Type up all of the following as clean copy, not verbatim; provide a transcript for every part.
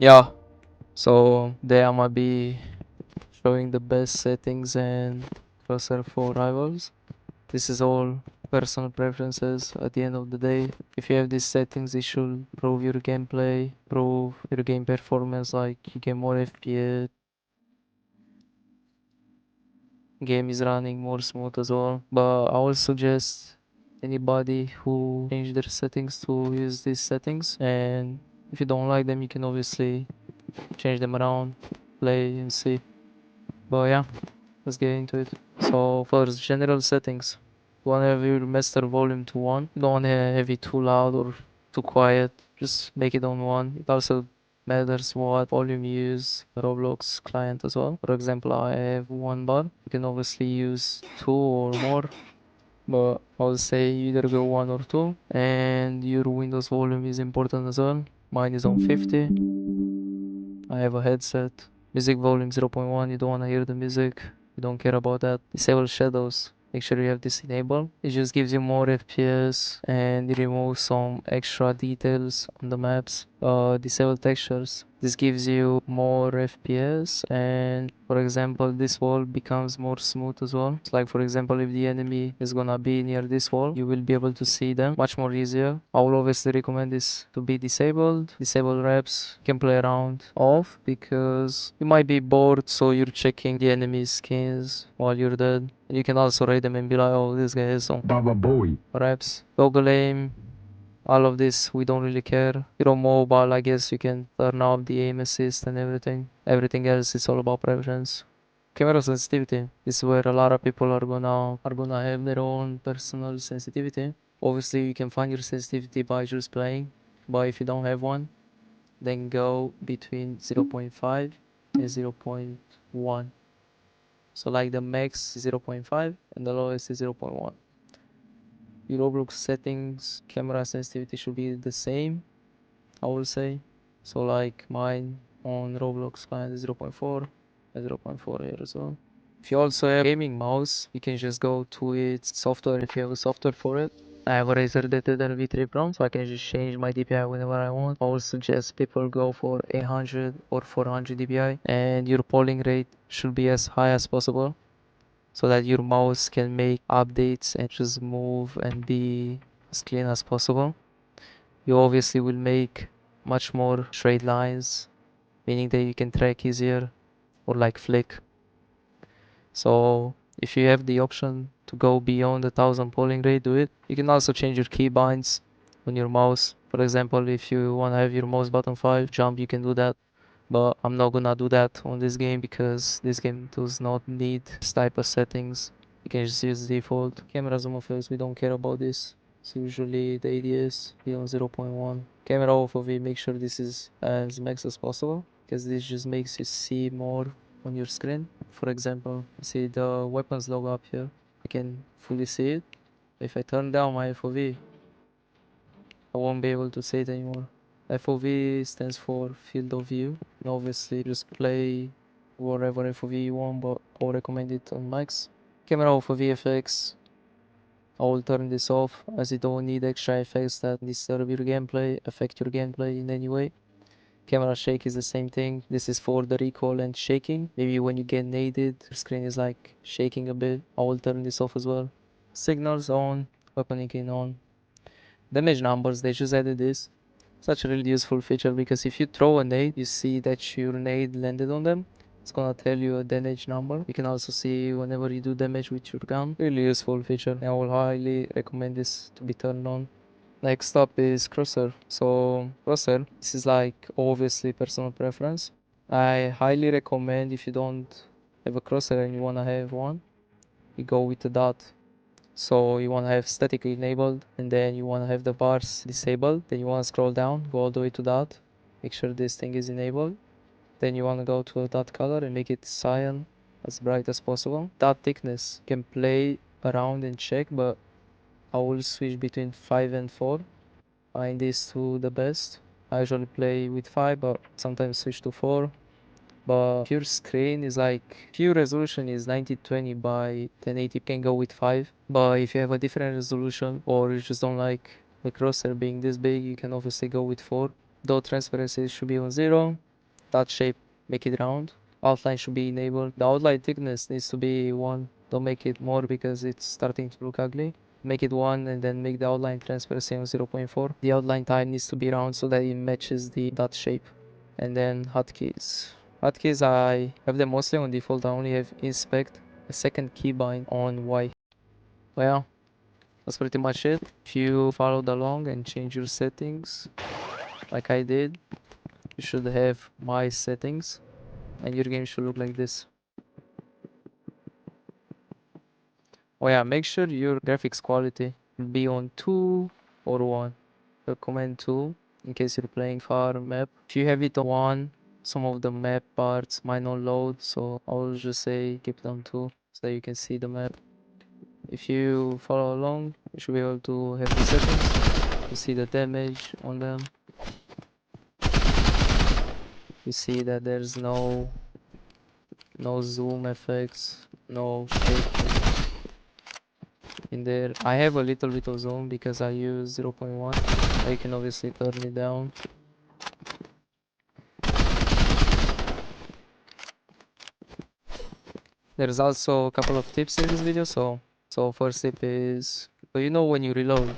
Yeah, so there I might be showing the best settings and Crosshair for rivals. This is all personal preferences at the end of the day. If you have these settings, it should improve your gameplay, improve your game performance, like you get more FPS, game is running more smooth as well. But I would suggest anybody who change their settings to use these settings, and if you don't like them, you can obviously change them around, play and see. But yeah, let's get into it. So first, general settings. You wanna have your master volume to 1. You don't wanna have it too loud or too quiet. Just make it on 1. It also matters what volume you use Roblox client as well. For example, I have 1 bar. You can obviously use 2 or more, but I'll say either go 1 or 2. And your Windows volume is important as well. Mine is on 50. I have a headset. Music volume 0.1. You don't want to hear the music. You don't care about that. Disable shadows. Make sure you have this enabled. It just gives you more FPS and it removes some extra details on the maps. Disable textures. This gives you more FPS, and for example this wall becomes more smooth as well. It's like, for example, if the enemy is gonna be near this wall, you will be able to see them much more easier. I will obviously recommend this to be disabled. Disable wraps. You can play around off because you might be bored, so you're checking the enemy's skins while you're dead. And you can also rate them and be like, oh, this guy has some Baba Boy wraps. Toggle aim. All of this we don't really care. You're on mobile, I guess you can turn off the aim assist and everything. Everything else is all about preference. Camera sensitivity. This is where a lot of people are gonna have their own personal sensitivity. Obviously you can find your sensitivity by just playing, but if you don't have one, then go between 0.5 and 0.1. So like the max is 0.5 and the lowest is 0.1. Your Roblox settings, camera sensitivity should be the same, I would say. So like mine on Roblox client is 0.4 and 0.4 here as well. If you also have gaming mouse, you can just go to its software if you have a software for it. I have a Razer DTD V3 Pro, so I can just change my DPI whenever I want. I would suggest people go for 800 or 400 DPI, and your polling rate should be as high as possible so that your mouse can make updates and just move and be as clean as possible. You obviously will make much more straight lines, meaning that you can track easier, or like flick. So if you have the option to go beyond the 1000 polling rate, do it. You can also change your keybinds on your mouse. For example, if you want to have your mouse button 5 jump, you can do that. But I'm not gonna do that on this game because this game does not need this type of settings. You can just use default. Camera zoom effects, we don't care about this. So usually the ADS be on 0.1. Camera FOV, make sure this is as max as possible because this just makes you see more on your screen. For example, see the weapons logo up here. I can fully see it. If I turn down my FOV, I won't be able to see it anymore. FOV stands for field of view. And obviously just play whatever FOV you want, but I'll recommend it on max. Camera for VFX, I will turn this off as you don't need extra effects that disturb your gameplay, affect your gameplay in any way. Camera shake is the same thing. This is for the recoil and shaking. Maybe when you get naded, your screen is like shaking a bit. I will turn this off as well. Signals on, weapon icon on. Damage numbers, they just added this. Such a really useful feature because if you throw a nade, you see that your nade landed on them. It's gonna tell you a damage number. You can also see whenever you do damage with your gun. Really useful feature. I will highly recommend this to be turned on. Next up is Crosshair. So Crosshair, this is like obviously personal preference. I highly recommend if you don't have a crosshair and you wanna have one, you go with the dot. So you want to have static enabled, and then you want to have the bars disabled. Then you want to scroll down, go all the way to dot, make sure this thing is enabled. Then you want to go to a dot color and make it cyan, as bright as possible. Dot thickness, you can play around and check, but I will switch between 5 and 4. Find these two the best. I usually play with 5, but sometimes switch to 4. But if your screen is like, if your resolution is 1920 by 1080, you can go with 5. But if you have a different resolution or you just don't like the crosshair being this big, you can obviously go with 4. Though transparency should be on 0. Dot shape, make it round. Outline should be enabled. The outline thickness needs to be 1. Don't make it more because it's starting to look ugly. Make it 1 and then make the outline transparency on 0.4. The outline type needs to be round so that it matches the dot shape. And then hotkeys. Hotkeys, I have them mostly on default. I only have inspect, a second keybind on Y. Well, that's pretty much it. If you followed along and change your settings like I did, you should have my settings and your game should look like this. Oh yeah, make sure your graphics quality will be on 2 or 1. Recommend 2 in case you're playing far map. If you have it on 1, some of the map parts might not load, so I will just say keep it on 2 so that you can see the map. If you follow along, you should be able to have the settings. You see the damage on them. You see that there's no zoom effects, no shaking in there. I have a little bit of zoom because I use 0.1. I can obviously turn it down. There's also a couple of tips in this video. So first tip is, so you know when you reload,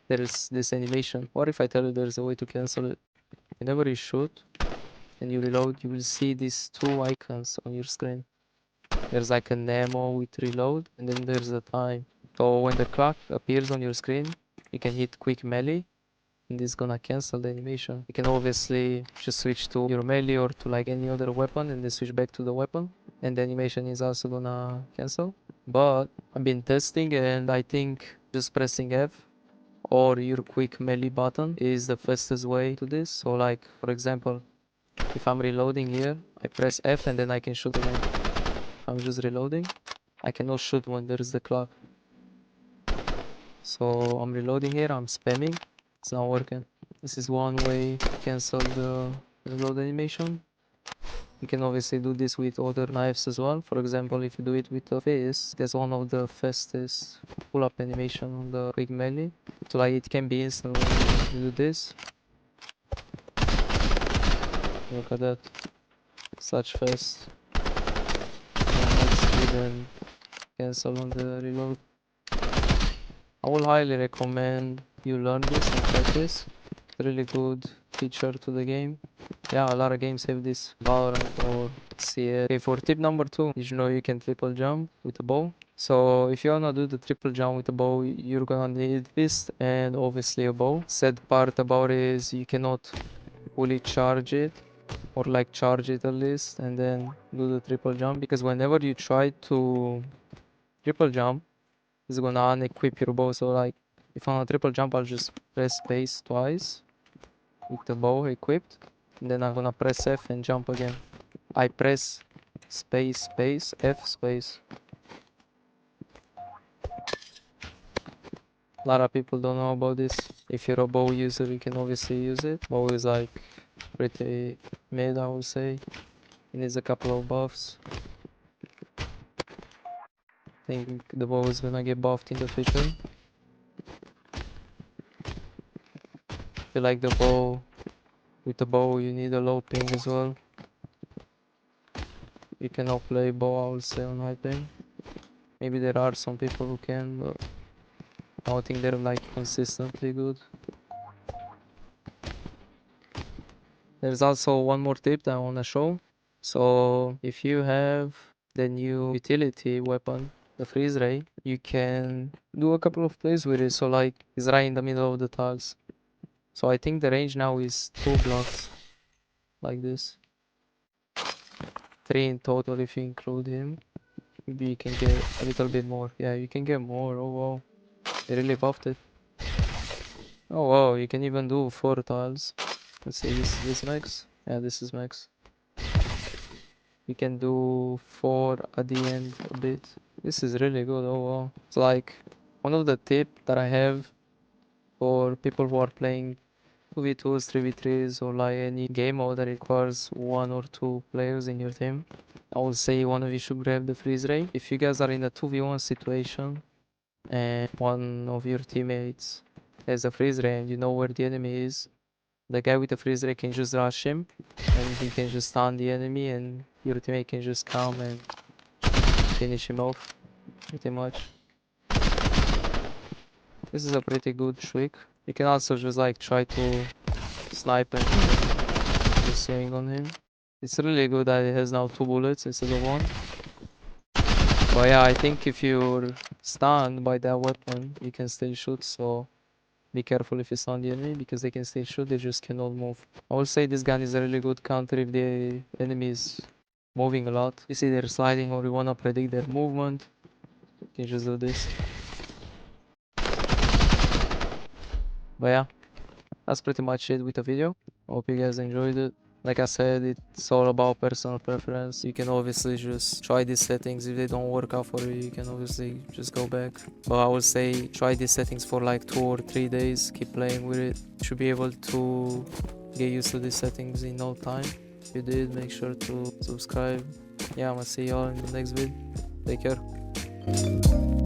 there's this animation. What if I tell you there's a way to cancel it? Whenever you shoot and you reload, you will see these 2 icons on your screen. There's like an ammo with reload and then there's a time. So when the clock appears on your screen, you can hit quick melee and it's gonna cancel the animation. You can obviously just switch to your melee or to like any other weapon and then switch back to the weapon and the animation is also gonna cancel. But I've been testing and I think just pressing F or your quick melee button is the fastest way to this. So like for example, if I'm reloading here, I press F and then I can shoot again. I'm just reloading. I cannot shoot when there is the clock. So I'm reloading here, I'm spamming. It's not working. This is one way to cancel the reload animation. You can obviously do this with other knives as well. For example, if you do it with a fist, that's one of the fastest pull-up animation on the quick melee. So like it can be instant when you do this. Look at that. Such fast. Let's even cancel on the reload. I will highly recommend you learn this and practice. Really good feature to the game. Yeah, a lot of games have this, Valorant or CS. Okay, for tip number 2, did you know you can triple jump with a bow? So if you wanna do the triple jump with a bow, you're gonna need fist and obviously a bow. Sad part about it is you cannot fully charge it or like charge it at least and then do the triple jump, because whenever you try to triple jump, it's gonna unequip your bow. So like if I want to triple jump, I'll just press space twice with the bow equipped and then I'm gonna press F and jump again. I press space space F space. A lot of people don't know about this. If you're a bow user, you can obviously use it. Bow is like pretty mid, I would say. It needs a couple of buffs. I think the bow is gonna get buffed in the future. I feel like the bow, with the bow you need a low ping as well. You cannot play bow, I would say, on high ping. Maybe there are some people who can, but I don't think they're like consistently good. There's also one more tip that I wanna show. So if you have the new utility weapon, the freeze ray, you can do a couple of plays with it. So like it's right in the middle of the tiles. So I think the range now is 2 blocks, like this. 3 in total if you include him. Maybe you can get a little bit more. Yeah, you can get more. Oh wow, they really buffed it. Oh wow, you can even do 4 tiles. Let's see, this max? Yeah, this is max. You can do 4 at the end a bit. This is really good. Oh wow. It's like one of the tip that I have for people who are playing 2v2s, 3v3s, or like any game mode that requires 1 or 2 players in your team. I would say one of you should grab the freeze ray. If you guys are in a 2v1 situation and one of your teammates has a freeze ray and you know where the enemy is, The guy with the freezer can just rush him and he can just stun the enemy and your teammate can just come and finish him off pretty much. This is a pretty good trick. You can also just like try to snipe and just swing on him. It's really good that it has now 2 bullets instead of 1. But yeah, I think if you're stunned by that weapon, you can still shoot, so be careful if you stun the enemy because they can still shoot, they just cannot move. I will say this gun is a really good counter if the enemy is moving a lot. You see they're sliding or you wanna predict their movement, you can just do this. But yeah, that's pretty much it with the video. Hope you guys enjoyed it. Like I said, it's all about personal preference. You can obviously just try these settings. If they don't work out for you, you can obviously just go back. But I would say try these settings for like 2 or 3 days. Keep playing with it. You should be able to get used to these settings in no time. If you did, make sure to subscribe. Yeah, I'm gonna see y'all in the next vid. Take care.